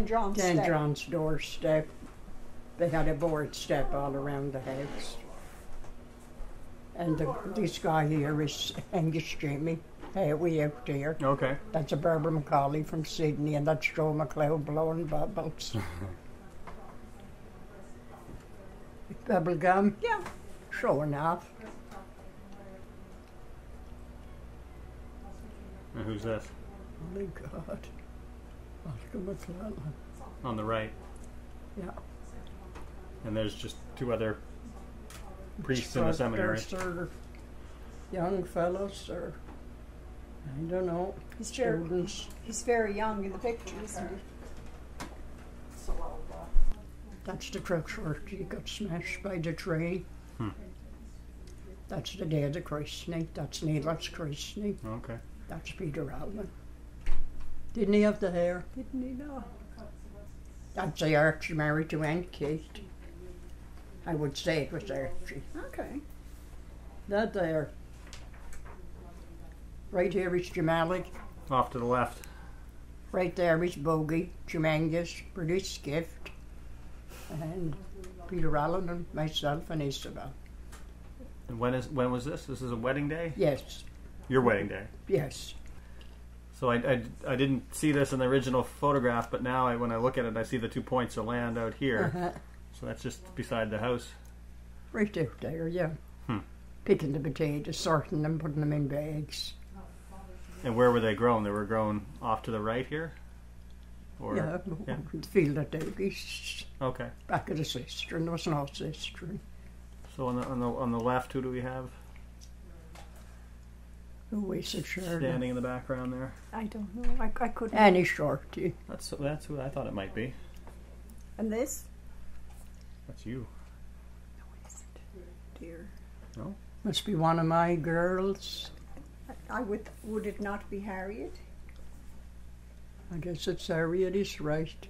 Dan John's doorstep. They had a board step all around the house. And this guy here is Angus Jimmy, way out there. Okay. That's a Barbara Macaulay from Sydney, and that's Joe McLeod blowing bubbles. Bubble gum? Yeah, sure enough. And who's this? Oh my God. Rhodena MacLellan. On the right. Yeah. And there's just two other priests in the seminary. Or young fellows, or I don't know, students. He's very young in the picture, isn't he? That's the church where he got smashed by the tree. That's the day of the christening. That's Neil's christening. Okay. That's Peter Allen. Didn't he have the hair? Didn't he know? That's the Archie married to Aunt Kate. I would say it was Archie. Okay. That there. Right here is Jamalik. Off to the left. Right there is Bogey, Jumangus, British Gift, and Peter Allen and myself and Isabel. And when was this? This is a wedding day? Yes. Your wedding day? Yes. So I didn't see this in the original photograph, but now when I look at it, I see the 2 points of land out here. So that's just beside the house. Right out there, yeah. Picking the potatoes, sorting them, putting them in bags. And where were they grown? They were grown off to the right here? Or, yeah, the field at Dougie's. Okay. Back of the cistern. There was no cistern. So on the left, who do we have? Who is it, Shirley? Standing in the background there. I don't know. I couldn't. Annie Shorty. That's who I thought it might be. And this? That's you. No, is it? Dear. No? Must be one of my girls. Would it not be Harriet? I guess it's Harriet is right.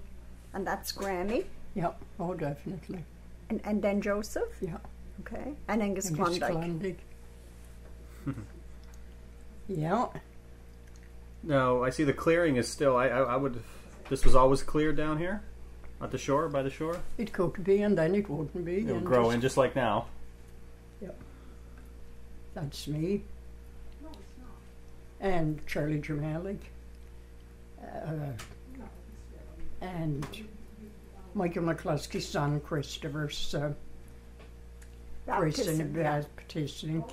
And that's Grammy? Yeah, oh definitely. And then Joseph? Yeah. Okay. And Angus Klondike. Yeah. No, I see the clearing is still. I would. This was always cleared down here, at the shore, by the shore. It could be, and then it wouldn't be. It'll grow in just like now. Yep. That's me. And Charlie Jamalik. And Michael McCluskey's son, Christopher's baptism.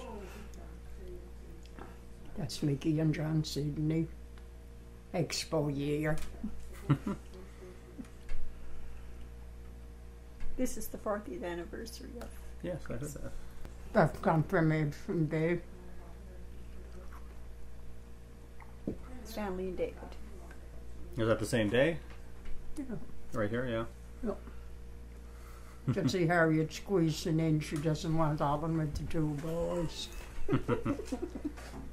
That's Mickey and John Sidney. Expo year. This is the 40th anniversary of. Yes, I heard that. Birth confirmation day. Stanley and David. Is that the same day? Yeah. Right here, yeah. No. You can see Harriet squeezing in. She doesn't want Alan with the 2 boys.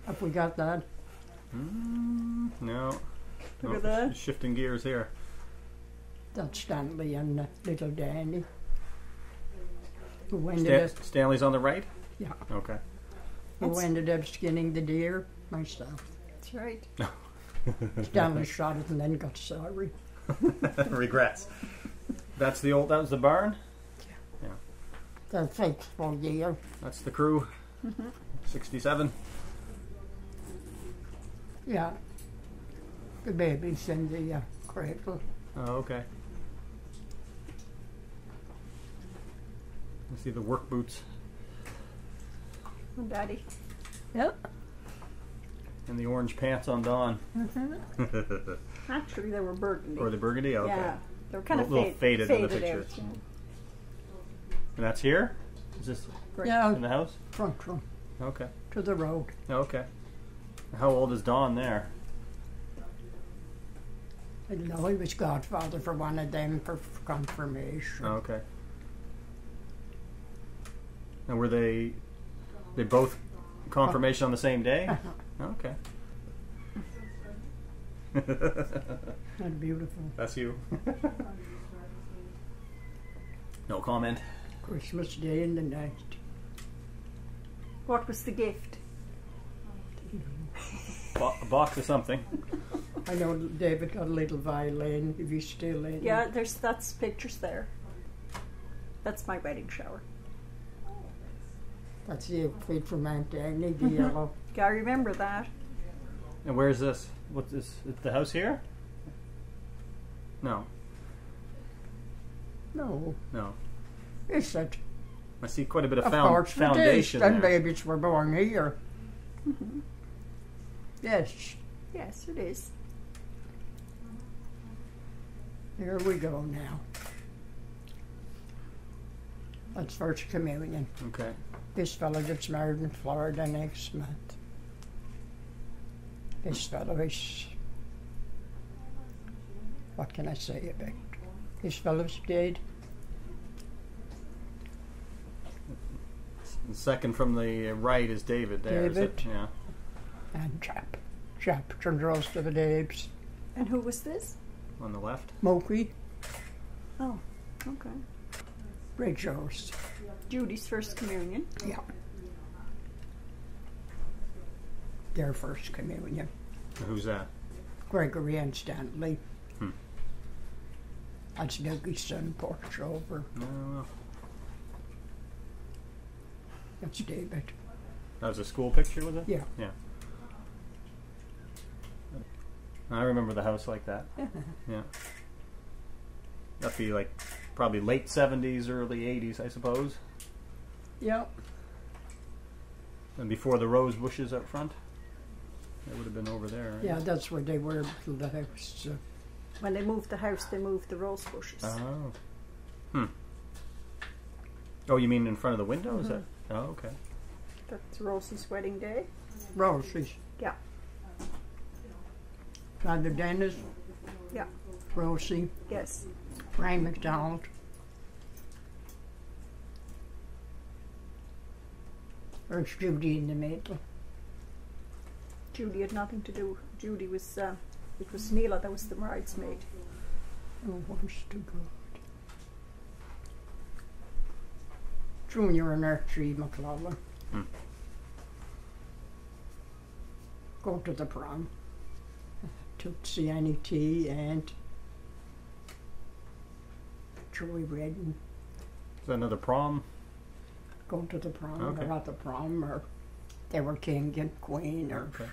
Have we got that? No. Look at that. Shifting gears here. That's Stanley and little Danny. Who Stanley's on the right? Yeah. Okay. Who ended up skinning the deer? Myself. That's right. Stanley shot it and then got sorry. Regrets. That was the barn? Yeah. The faithful year. That's the crew. 67. Yeah. The baby's in the cradle. Oh, okay. I see the work boots. And Daddy. Yep. And the orange pants on Dawn. Actually, they were burgundy. Or the burgundy? Okay. Yeah. They were kind of little faded in the picture. Out, yeah. And that's here? Is this Yeah, in the house? front room. Okay. To the road. Okay. How old is Dawn there? I don't know, he was godfather for one of them for confirmation. Oh, okay. And were they both confirmation on the same day? Okay. That's beautiful. That's you. No comment. Christmas Day in the night. What was the gift? A box of something. I I know David got a little violin, if he's still in. Yeah, that's pictures there. That's my wedding shower. That's the outfit from Aunt Annie, the yellow. Yeah, I remember that. And where's this? What's this? Is the house here? No. No, No. is it? I see quite a bit of, Of course foundation it is. And there. babies were born here. Mm-hmm. Yes, Yes, it is. here we go now. That's First Communion. Okay. This fellow gets married in Florida next month. This fellow is, what can I say about it? This fellow's dead. The second from the right is David there. Is it? David. Yeah. And Chap turned the rest of the Daves. And who was this? On the left. Moki, Oh, okay. Rachel's. Judy's First Communion. Yeah. Their First Communion. Who's that? Gregory and Stanley. Hmm. That's Dougie's son, porch over. No. That's David. That was a school picture, was it? Yeah. Yeah. I remember the house like that. Yeah. That'd be like probably late 70s, early 80s, I suppose. Yeah. And before the rose bushes out front. They would have been over there. Right? Yeah, that's where they were to the house. When they moved the house, they moved the rose bushes. Oh. Hmm. Oh, you mean in front of the window? Is that? Oh, okay. That's Rosie's wedding day. Rosie's. Yeah. Father Dennis. Yeah. Rosie. Yes. Brian McDonald. There's Judy in the middle. Judy had nothing to do. Judy was, it was Neela that was the bridesmaid. Oh, honest to God. Junior and Archie MacLellan. Hmm. Go to the prom. Took Sienna T and Joey Redden. Is that another prom? Go to the prom. Okay. Or at the prom, or they were king and queen, or Okay.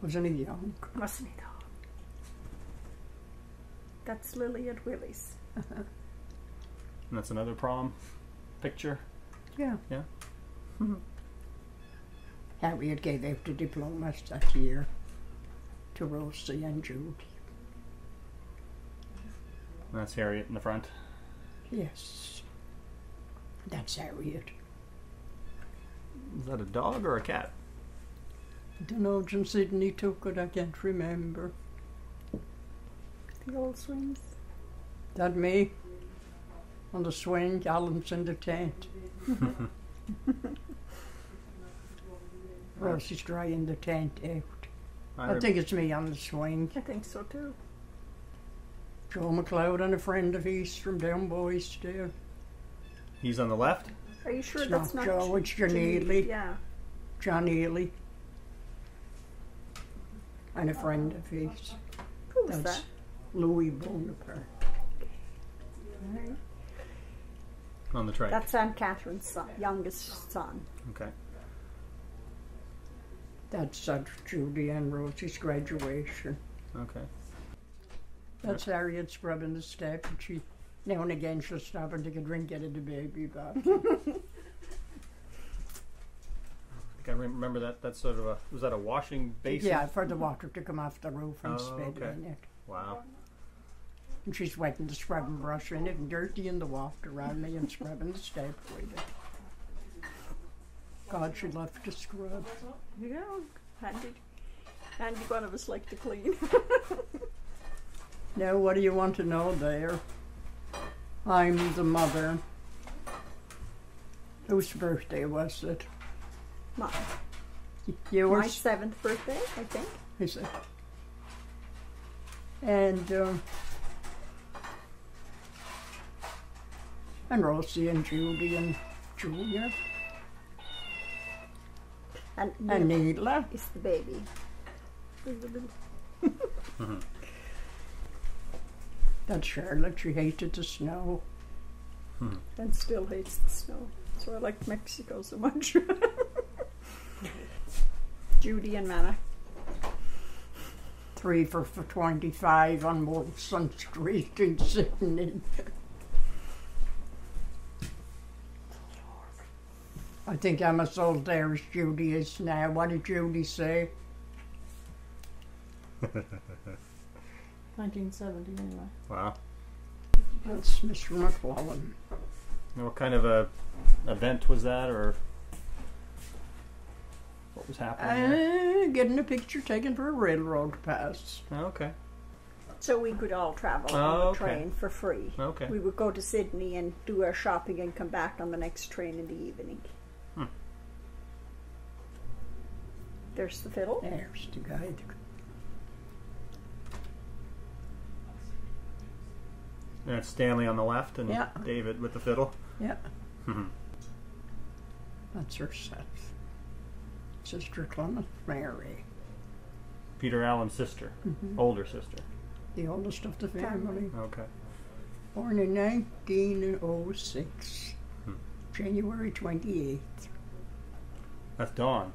wasn't he young? Wasn't he though? That's Lily at Willie's. And that's another prom picture? Yeah. Yeah. Harriet gave out the diplomas that year to Rosie and Judy. And that's Harriet in the front. Yes. That's Harriet. Is that a dog or a cat? I don't know, John Sidney took it, I can't remember. The old swings. That me? On the swing, Alan's in the tent. Rosie's drying the tent out. I think it's me on the swing. I think so too. Joe McLeod and a friend of his from down Boysdale. He's on the left? Are you sure It's that's not not Joe, it's John Ely. Yeah. John Ely. And a friend of his. Who was That's that? Louis Bonaparte. Right. On the trike. That's Aunt Catherine's son, youngest son. Okay. That's Judy and Rosie's graduation. Okay. That's Harriet scrubbing the step, and she, now and again, she'll stop and take a drink out of the baby bath. I think I remember that. That's sort of a. Was that a washing basin? Yeah, for the water to come off the roof and Oh, spit okay. in it. Wow. And she's wetting the scrubbing brush in it and dirty in the water around me and scrubbing the step with it. God, she loved to scrub. Yeah. Handy one of us like to clean. Now, what do you want to know there? I'm the mother. Whose birthday was it? My Yours? 7th birthday, I think. Is it? And Rosie and Judy and Julia And and Neela. is the baby. in the middle. That's Charlotte. She hated the snow. And still hates the snow. So I like Mexico so much. Judy and Manna. 3 for 25 on Wilson Street in Sydney. I think I'm as old there as Judy is now. What did Judy say? 1970 anyway. Wow. That's Mr. MacLellan. Now, what kind of a event was that, or what was happening there? Getting a picture taken for a railroad pass. Oh, okay. So we could all travel on the train for free. Okay. We would go to Sydney and do our shopping and come back on the next train in the evening. There's the fiddle. There's the guy. And it's Stanley on the left and Yeah. David with the fiddle. Yeah. That's herself. Sister Clement Mary. Peter Allen's sister, older sister. The oldest of the family. Okay. Born in 1906. January 28th. That's Dawn.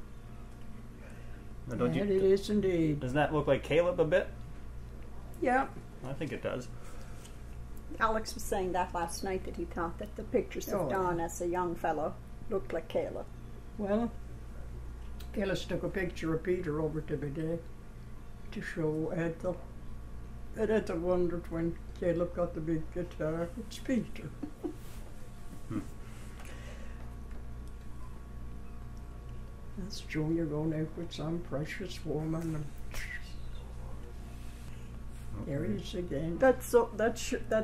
Now, don't And it is indeed. Doesn't that look like Caleb a bit? Yeah. I think it does. Alex was saying that last night, that he thought that the pictures of Don as a young fellow looked like Caleb. Well, Gillis took a picture of Peter over to the day to show Ethel. And Ethel wondered when Caleb got the big guitar, it's Peter. That's Junior going out with some precious woman. And there he is again. That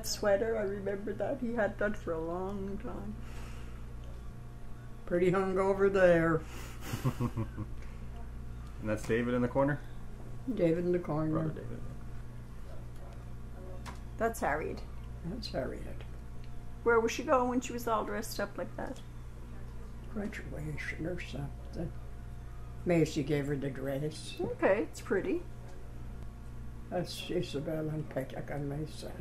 sweater, I remember that. He had that for a long time. Pretty hungover there. And that's David in the corner? David in the corner. Brother David. That's Harriet. That's Harriet. Where was she going when she was all dressed up like that? Graduation or something. Macy gave her the dress. Okay, it's pretty. That's Isabel and Peck and myself.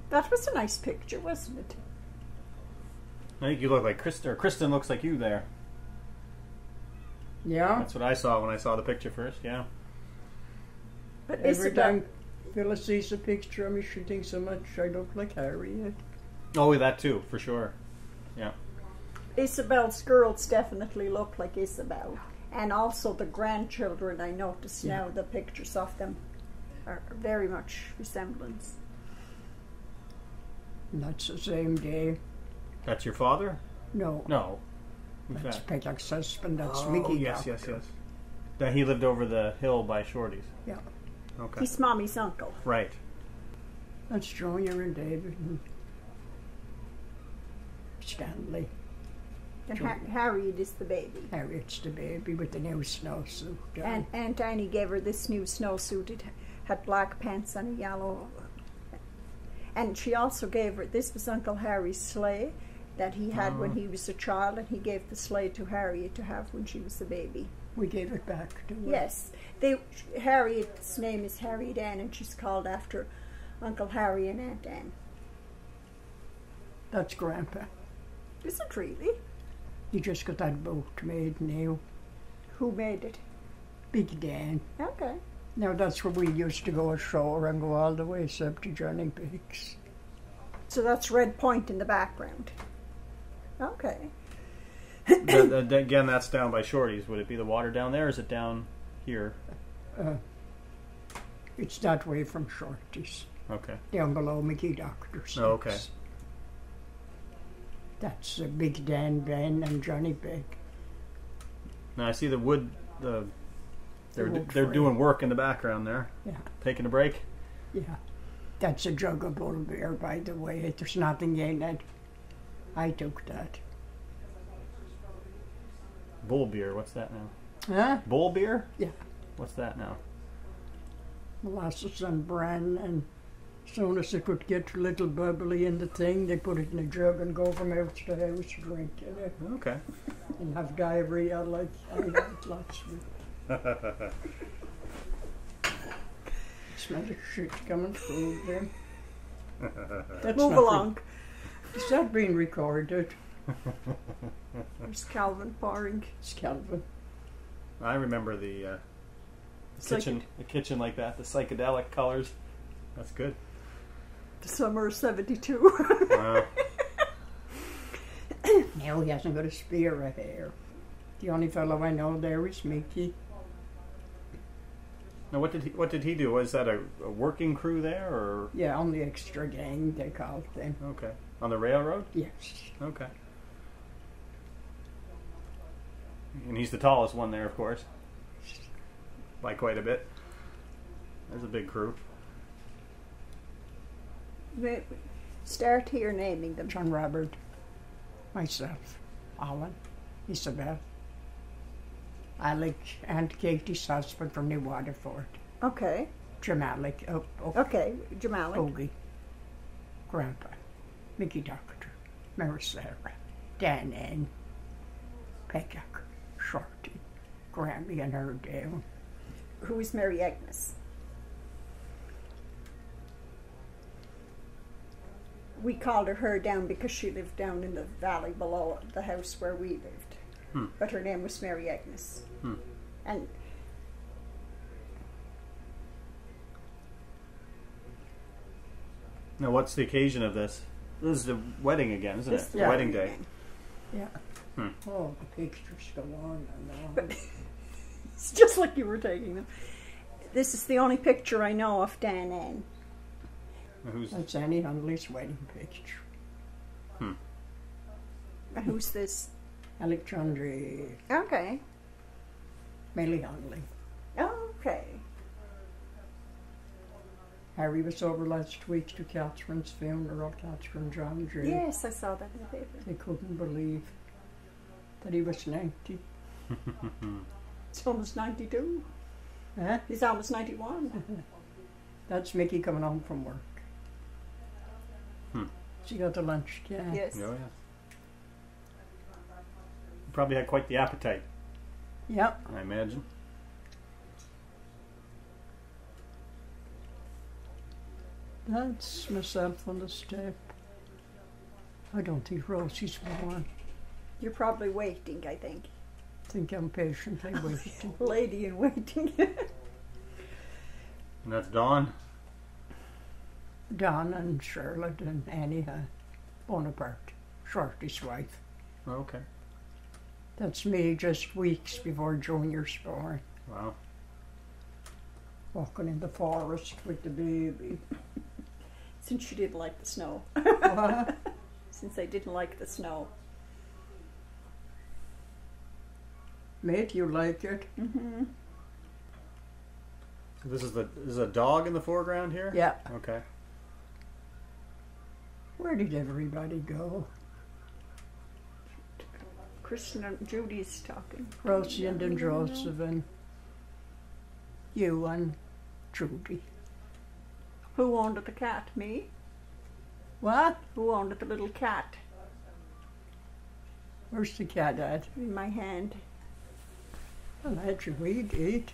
That was a nice picture, wasn't it? I think you look like Kristen, or Kristen looks like you there. Yeah? That's what I saw when I saw the picture first, yeah. But Every time Phyllis sees a picture of me, she thinks so much I look like Harriet. Oh, that too, for sure. Yeah. Isabel's girls definitely look like Isabel. And also the grandchildren, I notice now, the pictures of them are very much resemblance. And that's the same day. That's your father? No. No. Who's That's that? Peck's husband. That's Oh, Mickey. yes, Doctor. yes. That he lived over the hill by Shorty's. Yeah. Okay. He's Mommy's uncle. Right. That's Junior and David and Stanley. And Harriet is the baby. Harriet's the baby with the new snowsuit. And Aunt Annie gave her this new snowsuit. It had black pants and a yellow. And she also gave her, this was Uncle Harry's sleigh that he had when he was a child, and he gave the sleigh to Harriet to have when she was a baby. We gave it back to her. Yes. Harriet's name is Harriet Ann, and she's called after Uncle Harry and Aunt Ann. That's Grandpa. Is it really? He just got that boat made new. Who made it? Big Dan. Okay. Now that's where we used to go ashore and go all the way up to Johnny Biggs. So that's Red Point in the background. Okay. Again, that's down by Shorty's. Would it be the water down there, or is it down here? It's that way from Shorty's. Okay. Down below Mickey Doctor's. Oh, okay. That's Big Dan, Ben, and Johnny Big. Now I see the wood. They're wood doing work in the background there. Yeah. Taking a break. Yeah. That's a jug of bull beer, by the way. There's nothing in it. I took that. Bull beer. What's that now? Huh? Bull beer? Yeah. What's that now? Molasses and bran, and as soon as they could get a little bubbly in the thing, they put it in a jug and go from house to house drinking it. Okay. And have diarrhea like I had last week. Smells of shit coming through them. That's Move not along. Is that being recorded? There's Calvin pouring. It's Calvin. I remember the Psychedelic. kitchen like that, the psychedelic colors. That's good. The summer of 72. Wow. No, he hasn't got a spear of hair. The only fellow I know there is Mickey. Now, what did he do? Was that a working crew there, or Yeah, on the extra gang, they called them. okay, on the railroad? Yes. Okay. And he's the tallest one there, of course, by quite a bit. There's a big crew. Start here naming them. John Robert, myself, Alan, Isabel, Alec, and Katie's husband from New Waterford, Okay. Jim Alec, Okay. Jamalik. Ogie, Grandpa, Mickey Doctor, Mary Sarah, Dan Ann, Peacock, Shorty, Grammy and her down. Who is Mary Agnes? We called her down because she lived down in the valley below the house where we lived. But her name was Mary Agnes. And Now, what's the occasion of this? This is the wedding again, isn't this it? the Yeah. Wedding day. Yeah. Hmm. Oh, the pictures go on and on. But it's just like you were taking them. This is the only picture I know of Dan Ann. Who's That's Annie Hundley's wedding picture. And who's this? Alexandria Okay. Millie Hundley. Okay. Harry was over last week to Catherine's funeral, Catherine John Drew. Yes, I saw that in the paper. They couldn't believe that he was 90. It's almost 92. Huh? He's almost 91. That's Mickey coming home from work. She got the lunch, yeah. Yes. Oh, yeah. Probably had quite the appetite, Yep. I imagine. That's myself on the step. I don't think Rosie's born. You're probably waiting, I think. I think I'm patiently waiting. Lady in waiting. And that's Dawn. Don and Charlotte and Annie Bonaparte, Shorty's wife. Oh, okay. That's me just weeks before Junior's born, Wow. walking in the forest with the baby. Since you didn't like the snow. What? Since they didn't like the snow. Mate, you like it? Mm-hmm. So this is a dog in the foreground here? Yeah. Okay. Where did everybody go? Kristen and Judy's talking. Rosie and then Joseph and you and Judy. Who owned the cat? Me? What? Who owned the little cat? Where's the cat at? In my hand. Well, that's your weed eat.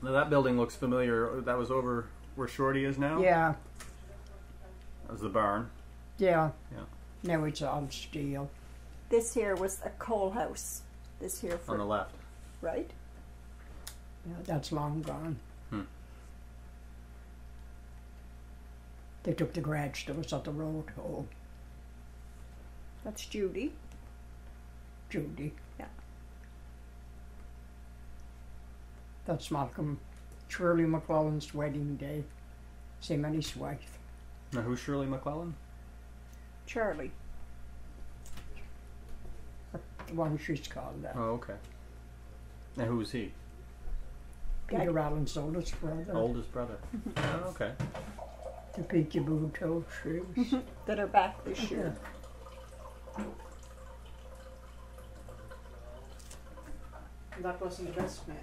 Now that building looks familiar. That was over where Shorty is now? Yeah, That was the barn. yeah. Yeah. Now it's all steel. This here was a coal house. This here On the for left. right? Yeah, that's long gone. Hmm. They took the garage that was at the road home. That's Judy. Judy. Yeah. That's Malcolm Shirley MacLellan's wedding day. Same and his wife. Now who's Shirley MacLellan? Charlie. The one she's called that. Oh, okay. Now who's he? Peter Allen's oldest brother. Oldest brother. Oh, okay. The peekaboo toe shoes. That are back this year. That wasn't the best man.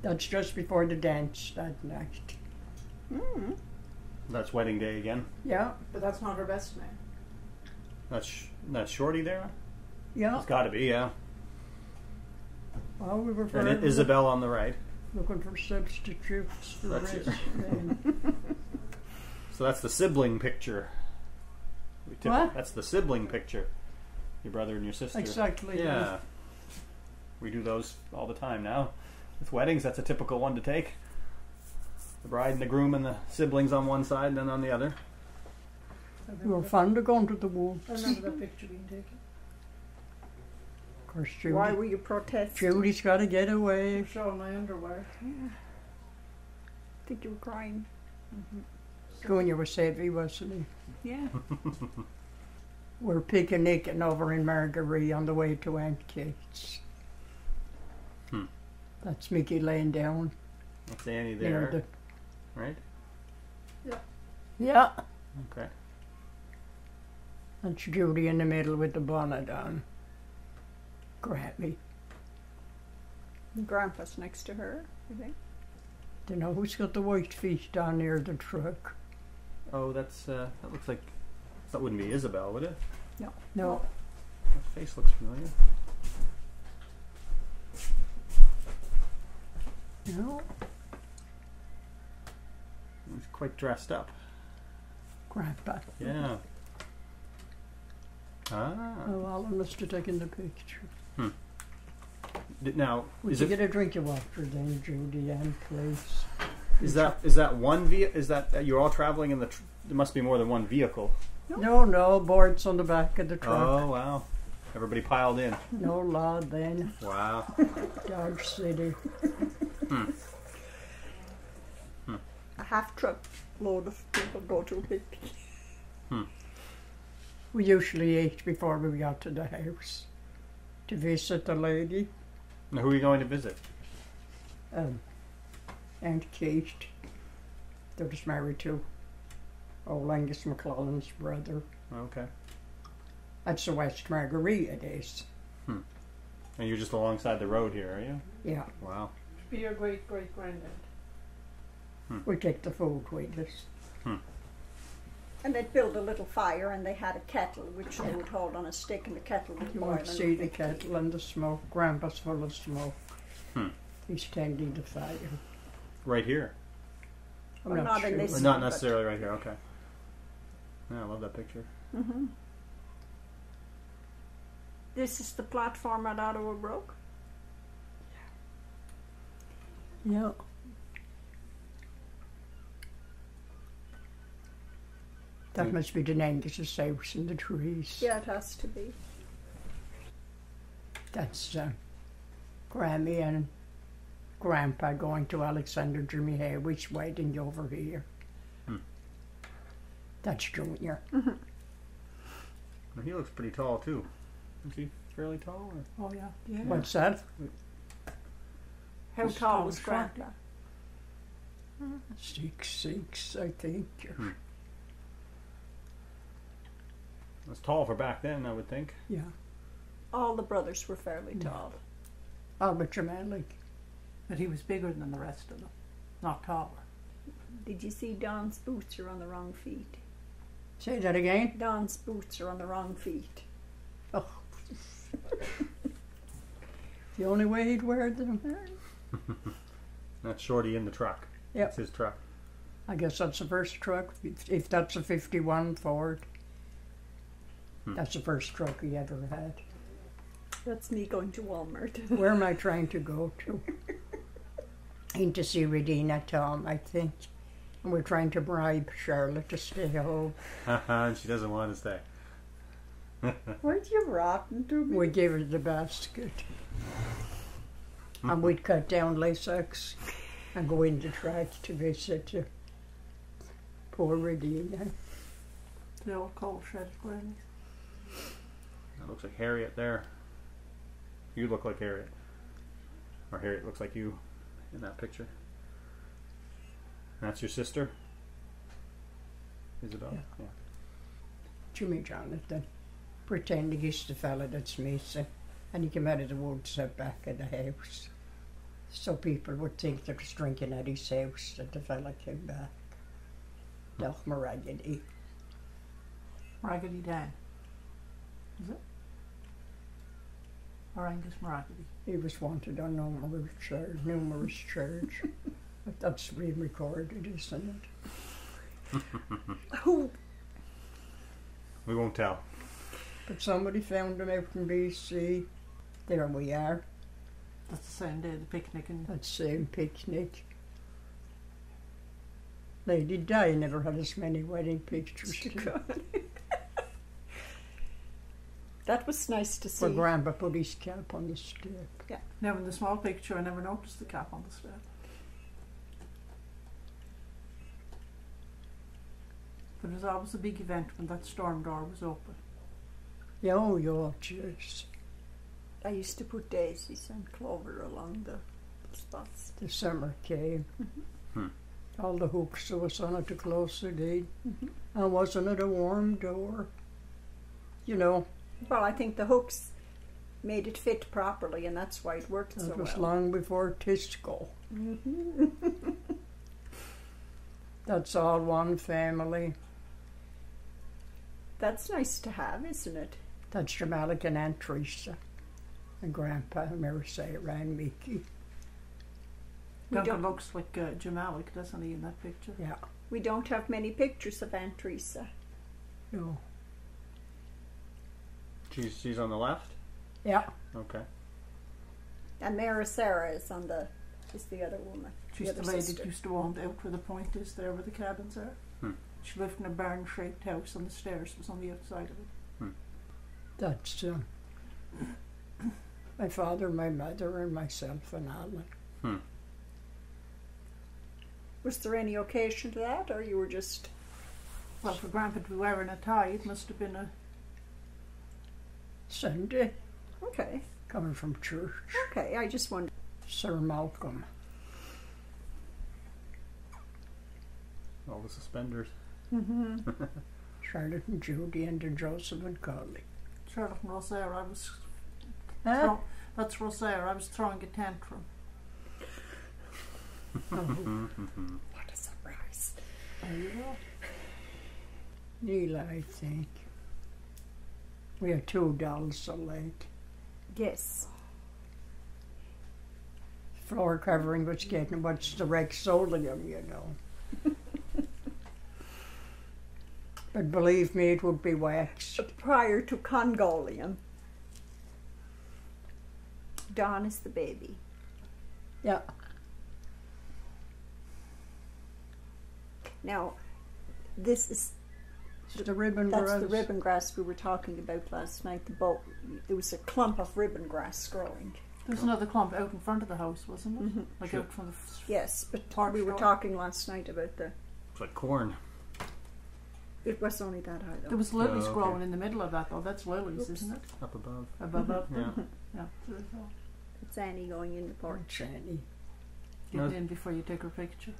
That's just before the dance that night. Mm. That's wedding day again. Yeah, But that's not her best man. That's Shorty there? yeah. It's got to be, yeah. Oh, we were And forever Isabel on the right. looking for substitutes for That's rest. it. So that's the sibling picture. What? That's the sibling picture. Your brother and your sister. Exactly. Yeah. We do those all the time now. With weddings, that's a typical one to take. The bride and the groom and the siblings on one side and then on the other. We were fond of going to the woods. I remember that picture being taken. Of course, Judy. Why were you protesting? Judy's got to get away. I'm showing my underwear. Yeah. I think you were crying. Junior was heavy, wasn't he? Yeah. We're picnicking over in Margaree on the way to Aunt Kate's. That's Mickey laying down. That's Annie near there, right? Yeah. Okay. And Judy in the middle with the bonnet on. Grammy. Grandpa's next to her, I think. Do you know who's got the white feet down near the truck? Oh, that's that looks like that wouldn't be Isabel, would it? No. That face looks familiar. No. He's quite dressed up. Grandpa. Yeah. Ah. Oh, Alan must have taken the picture. Now, Would is you it get a drink of water then, Judy, and please? is that one is that you're all traveling in the? There must be more than one vehicle. No, boards on the back of the truck. Oh wow! Everybody piled in. No lad then. Wow. Dodge City. A half truck load of people go to a picnic. We usually ate before we got to the house to visit the lady, Now, who are you going to visit? Aunt Kate. They're just married to old Angus MacLellan's brother. Okay. That's the West Margaree it is. And you're just alongside the road here, are you? Yeah, Wow. Be your great great granddad. we take the food with us. And they'd build a little fire and they had a kettle which they would hold on a stick and the kettle would You boil. want to see the kettle and the smoke. Grandpa's full of smoke. He's tending the fire. Right here. I'm Well, not in sure. this- Or not necessarily right here. Okay. Yeah, I love that picture. Mm-hmm. This is the platform at Ottawa Brook. Yeah. That must be the Angus's house in the trees. Yeah, it has to be. That's Grammy and Grandpa going to Alexander Jimmy Haywick's wedding over here. That's Junior. Well, he looks pretty tall too. Is he fairly tall? Or? Oh, yeah. What's that? How He's tall tall was and short. Grandpa? 6'6", I think. That's tall for back then, I would think. Yeah. All the brothers were fairly tall. Albert Jamalik. But he was bigger than the rest of them, not taller. Did you see Don's boots are on the wrong feet? Say that again. Don's boots are on the wrong feet. Oh. The only way he'd wear them. That's Shorty in the truck. Yep. It's his truck. I guess that's the first truck. If that's a 51 Ford. That's the first truck he ever had. That's me going to Walmart. Where am I trying to go to? In to see Rhodena Tom, I think. And we're trying to bribe Charlotte to stay home. And she doesn't want to stay. Weren't you rotten to me? We gave her the basket. And we'd cut down lace and go in the track to visit poor Rhodena. The old coal shed grannies. That looks like Harriet there. You look like Harriet. Or Harriet looks like you in that picture. That's your sister? Isabel? Yeah. Jimmy Jonathan, pretending he's the fella that's missing. And he came out of the woods out back of the house. So people would think they was drinking at his house that the fella came back. Doch Raggedy. Raggedy Dan. Is it? Or Angus Moragity. He was wanted on numerous charge. But that's being recorded, isn't it? Who? We won't tell. But somebody found him out in BC. There we are. That's the same day the picnic and That same picnic. Lady Di never had as many wedding pictures. That was nice to see. Where Grandpa put his cap on the step. now in the small picture I never noticed the cap on the step. But it was always a big event when that storm door was open. Yeah, oh, yeah, jeez. I used to put daisies and clover along the spots. The summer came. All the hooks that was on it to close the gate. And wasn't it a warm door? You know, Well, I think the hooks made it fit properly, and that's why it worked so that was well. long before Tisco. That's all one family. That's nice to have, isn't it? That's your Malik and Aunt Teresa. And Grandpa, Mary say it ran Mickey. We Duncan don't, looks like Jim Alec, doesn't he, in that picture? Yeah, we don't have many pictures of Aunt Teresa. no. She's on the left? Yeah, Okay. And Mary Sarah is the other woman. She's the the other lady sister. that used to own out where the point is there where the cabins are. She lived in a barn-shaped house and the stairs was on the outside of it. that's my father, my mother, and myself and Alan. Was there any occasion to that, or you were just... Well, for Grandpa to be wearing a tie, it must have been a... Sunday, Okay, coming from church. okay, I just wondered. Sir Malcolm. All the suspenders. Charlotte and Judy and Joseph and Collie. Charlotte and Rosaire, I was... Huh? That's Rosaire, I was throwing a tantrum. What a surprise. There you go. Neil, I think. We had 2 dolls so late. Yes. Floor covering was getting what's the Rexolium, you know. But believe me, it would be waxed. Prior to Congolium, Dawn is the baby. Yeah. Now, this is It's the ribbon that's grass. the ribbon grass we were talking about last night. There was a clump of ribbon grass growing. There was another clump out in front of the house, wasn't it? Like Sure. out from the... Yes, but Porch we were door. talking last night about It's like corn. it was only that high though. There was lilies Oh, okay. growing in the middle of that, though. That's lilies, Oops. isn't it? Up above. Above up. Yeah. Yeah. There you go. It's Annie going in the porch. Channy. Get No. in before you take her picture.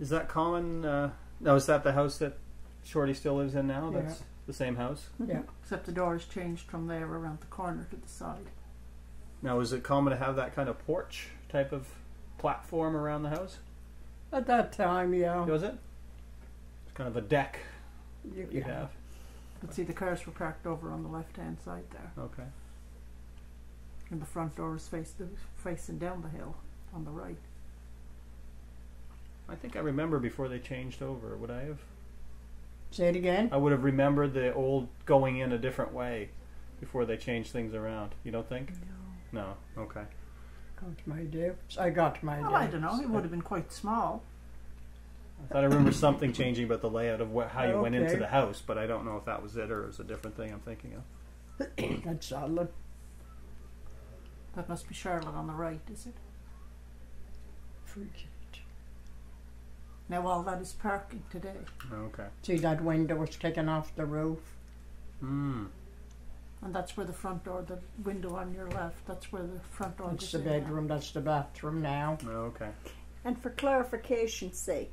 Is that common? No, is that the house that Shorty still lives in now? Yeah. That's the same house? Yeah. Except the door is changed from there around the corner to the side. Now, is it common to have that kind of porch type of platform around the house? At that time, yeah. Was it? It's kind of a deck You, you have. But see, the cars were parked over on the left-hand side there. Okay. And the front door is facing down the hill on the right. I think I remember before they changed over. Would I have? Say it again. I would have remembered the old going in a different way before they changed things around. You don't think? No. Okay. Got my doubts. I got my Well, doubts. I don't know. It would have been quite small. I thought I remember something changing about the layout of how you went into Okay. the house, but I don't know if that was it or it was a different thing I'm thinking of. That's solid. That must be Charlotte on the right, is it? Forget. Now all that is parking today. Okay. See, that window was taken off the roof. Hmm. And that's where the front door, the window on your left, that's where the front door That's goes the in. bedroom, that's the bathroom now. Okay. And for clarification's sake,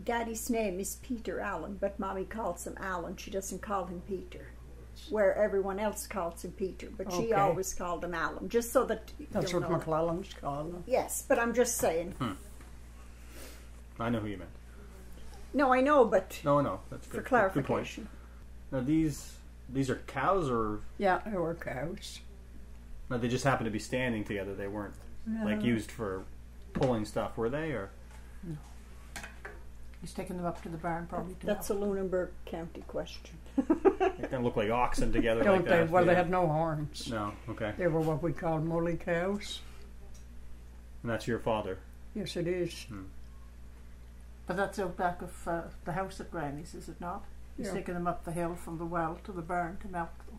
Daddy's name is Peter Allen, but Mommy calls him Allen. She doesn't call him Peter, where everyone else calls him Peter, but she Okay. always called him Allen, just so that That's you'll what know. MacLellan's called them. Yes, but I'm just saying. I know who you meant. No, I know, but No, that's for good. Good point. clarification. Now these these are cows, or Yeah, they were cows. no, they just happened to be standing together. They weren't like used for pulling stuff, were they? Or He's taking them up to the barn probably to That's a Lunenburg County question. they kind of look like oxen together Don't like they? that. Well, yeah. they had no horns. No, okay. They were what we call mully cows. And that's your father. Yes, it is. But that's out back of the house at Granny's, is it not? He's Yeah. taking them up the hill from the well to the barn to milk them.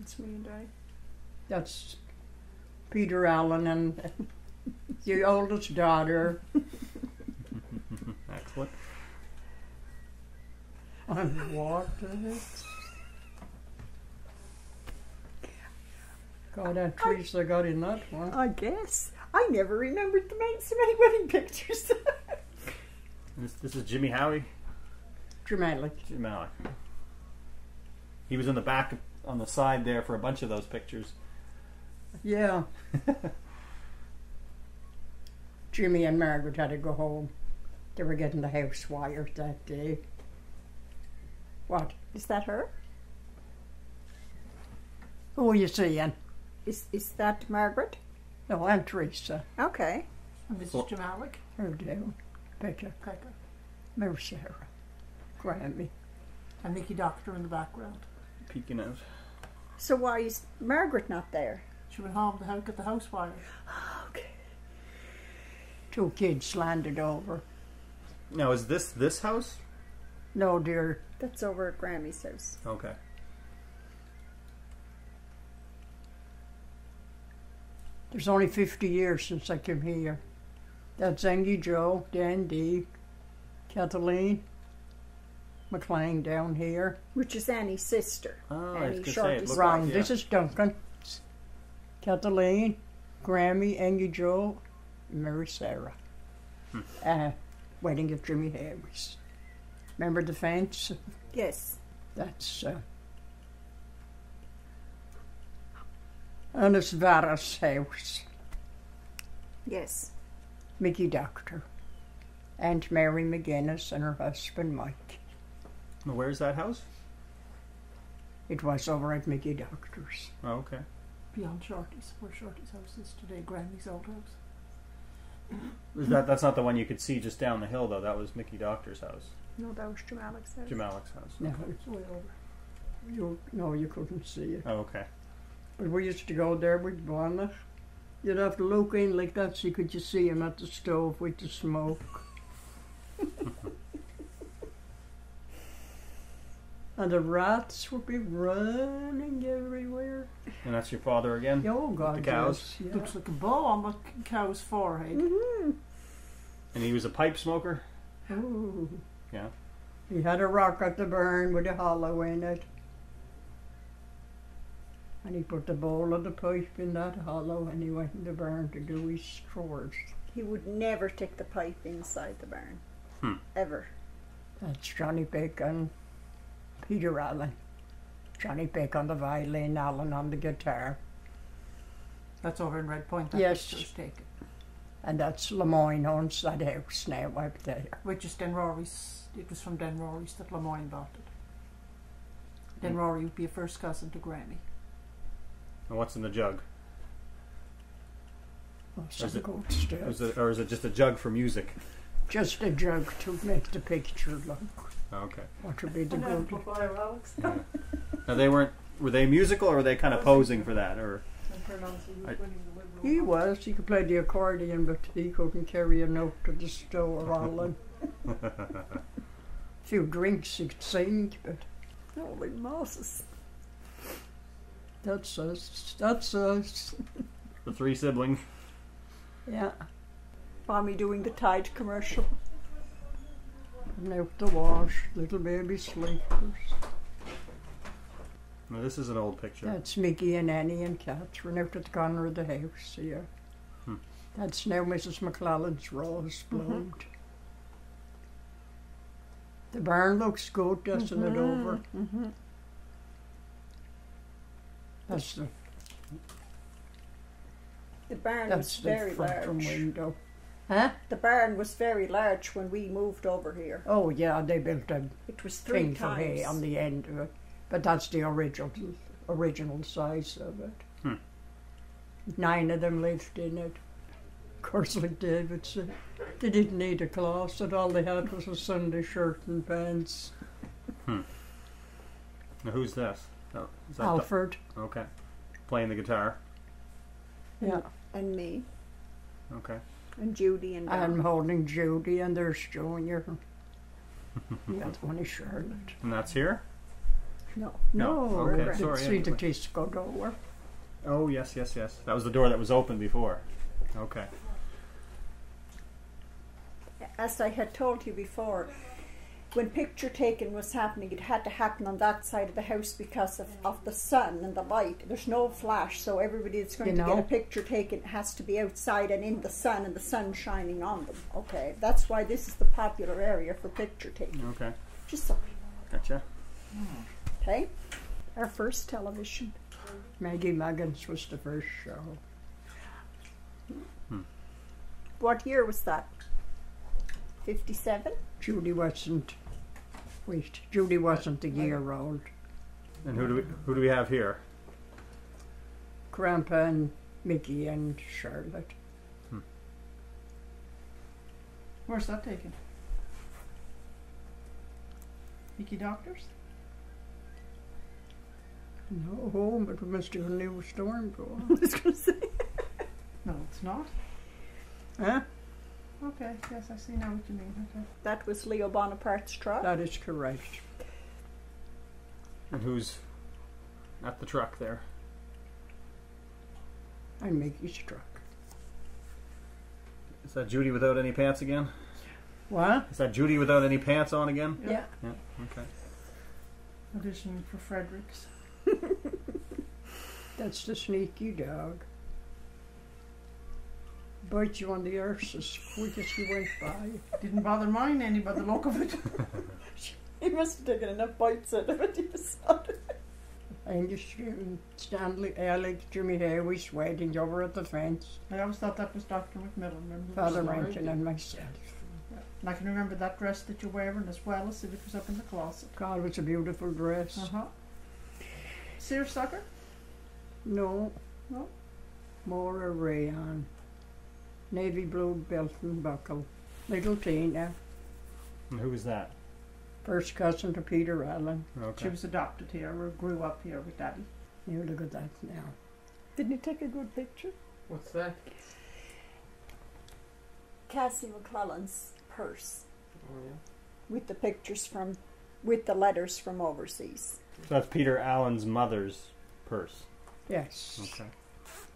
It's me and Daddy. That's Peter Allen and the oldest daughter. Excellent. And what? God, that Teresa got in that one. I guess. I never remembered to make so many wedding pictures. This is Jimmy Howie. Dramatic. Jim Malik. He was in the back on the side there for a bunch of those pictures. Yeah. Jimmy and Margaret had to go home. They were getting the house wired that day. What? Is that her? Who are you seeing? Is that Margaret? No, Aunt Teresa. Okay. And Mrs. Well- Jamalik, Her down. Becca. Pekka, Mary Sarah. Grammy. and Nicky Doctor in the background. Peeking out. So why is Margaret not there? She went home to get the house wired. Okay. 2 kids landed over. Now, is this house? No, dear. That's over at Grammy's house. Okay. There's only 50 years since I came here. That's Angie Joe, Dan D, Kathleen McLean down here. Which is Annie's sister. Oh, I was Annie gonna Short say, it is looked Wrong. like, This is Duncan. Kathleen, Grammy, Angie Joe, Mary Sarah. Wedding of Jimmy Harris. Remember the fence? Yes. That's Ernest Vara's house. Yes. Mickey Doctor. Aunt Mary McGinnis and her husband Mike. Where's that house? It was over at Mickey Doctor's. Oh, okay. Beyond Shorty's, where Shorty's house is today, Granny's old house. That's not the one you could see just down the hill, though. That was Mickey Doctor's house. No, that was Jamalic's house. Jim Alec's house. No, It's way over. you couldn't see it. Oh, okay. But we used to go there with Bonnet. You'd have to look in like that so you could just see him at the stove with the smoke. And the rats would be running everywhere. And that's your father again? Oh, God, The cows? yes, yeah. Looks like a bull on the cow's forehead. Mm-hmm. And he was a pipe smoker? Ooh. Yeah. He had a rock at the burn with a hollow in it. And he put the bowl of the pipe in that hollow and he went in the barn to do his chores. He would never take the pipe inside the barn. Ever. That's Johnny Peck and Peter Allen. Johnny Peck on the violin, Allen on the guitar. That's over in Red Point. That Yes. picture's taken. And that's Lemoyne owns that house now up there. Which is Denrory's. It was from Denrory's that Lemoyne bought it. Denrory would be a first cousin to Grammy. And what's in the jug? Oh, Is some it- good stuff. Or is it just a jug for music? Just a jug to make the picture look. Oh, okay. What would be the good? Alex. Now were they musical or were they kind of posing for that? Or He was. He could play the accordion, but he couldn't carry a note to the store, Allen. A few drinks he'd sing, but Holy Moses. that's us. That's us. the 3 siblings? Yeah. Mommy doing the Tide commercial. And out the wash, little baby sleepers. Now, this is an old picture. That's Mickey and Annie and Catherine out at the corner of the house here. That's now Mrs. MacLellan's rose bloomed. The barn looks good, doesn't it, over? Mm-hmm. That's the barn that's was the very front room large. window. Huh? The barn was very large when we moved over here. Oh yeah, they built a It was 3 thing for hay times. on the end of it. But that's the original size of it. Hmm. 9 of them lived in it. Of course, like David said, they didn't need a closet. All they had was a Sunday shirt and pants. Now, who's this? Oh, is that Alfred. Okay. Playing the guitar. Yeah. And me. Okay. And Judy and I'm Don. holding Judy, and there's Junior. The other one is Charlotte. And that's here? No. No, Okay, let's sorry, see anyway. the disco door. Oh, yes. That was the door that was open before. Okay. As I had told you before, when picture taking was happening, it had to happen on that side of the house because of the sun and the light. There's no flash, so everybody that's going to get a picture taken has to be outside and in the sun, and the sun shining on them. Okay, that's why this is the popular area for picture taking. Okay. Just so. Gotcha. Okay, our first television. Maggie Muggins was the first show. What year was that? 57? Judy wasn't a year old. And who do we have here? Grandpa and Mickey and Charlotte. Where's that taken? Mickey Doctors? No, but we must have a new storm going. I was going to say. No, it's not. Huh? Okay, yes, I see now what you mean. Okay. That was Leo Bonaparte's truck. That is correct. And who's at the truck there? And Mickey's truck. Is that Judy without any pants again? What? Is that Judy without any pants on again? Yeah. Yeah. Okay. Auditioning for Fredericks. That's the sneaky dog. Bite you on the arse as quick as you went by. Didn't bother mine any by the look of it. He must have taken enough bites out of it. He was sorry. Angus and Stanley, Alex, Jimmy Hayes waiting over at the fence. I always thought that was Dr. MacMillan. Remember? Father Sorry. Rankin and myself. And I can remember that dress that you're wearing as well as if it was up in the closet. God, it was a beautiful dress. Uh-huh. Seersucker? No. No? More a rayon. Navy blue belt and buckle. Little Tina. And who was that? First cousin to Peter Allen. She Okay. was adopted here or grew up here with Daddy. You look at that now. Didn't he take a good picture? What's that? Cassie MacLellan's purse Oh yeah. with the pictures with the letters from overseas. So that's Peter Allen's mother's purse. Yes. Okay.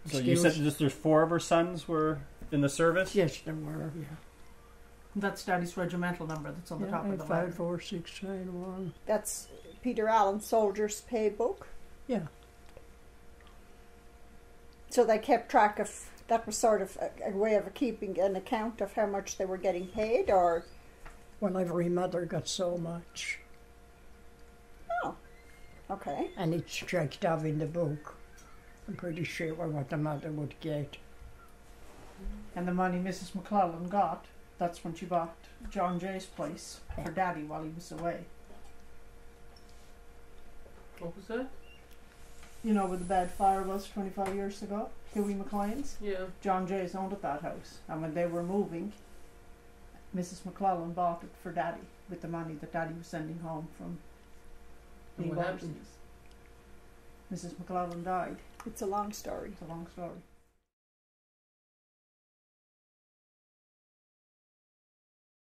So you said there's 4 of her sons were in the service? Yes, there were, yeah. That's Daddy's regimental number that's on the top of the letter. 54691. That's Peter Allen's soldier's pay book. Yeah. So they kept track of, that was sort of a way of keeping an account of how much they were getting paid, or? Well, every mother got so much. Oh, okay. And it's checked off in the book. I'm pretty sure what the mother would get. And the money Mrs. MacLellan got, that's when she bought John Jay's place for Daddy while he was away. What was that? You know where the bad fire was 25 years ago? Huey McLean's? Yeah. John Jay's owned at that house. And when they were moving, Mrs. MacLellan bought it for Daddy with the money that Daddy was sending home from And being what happened? overseas. Mrs. MacLellan died. It's a long story. It's a long story.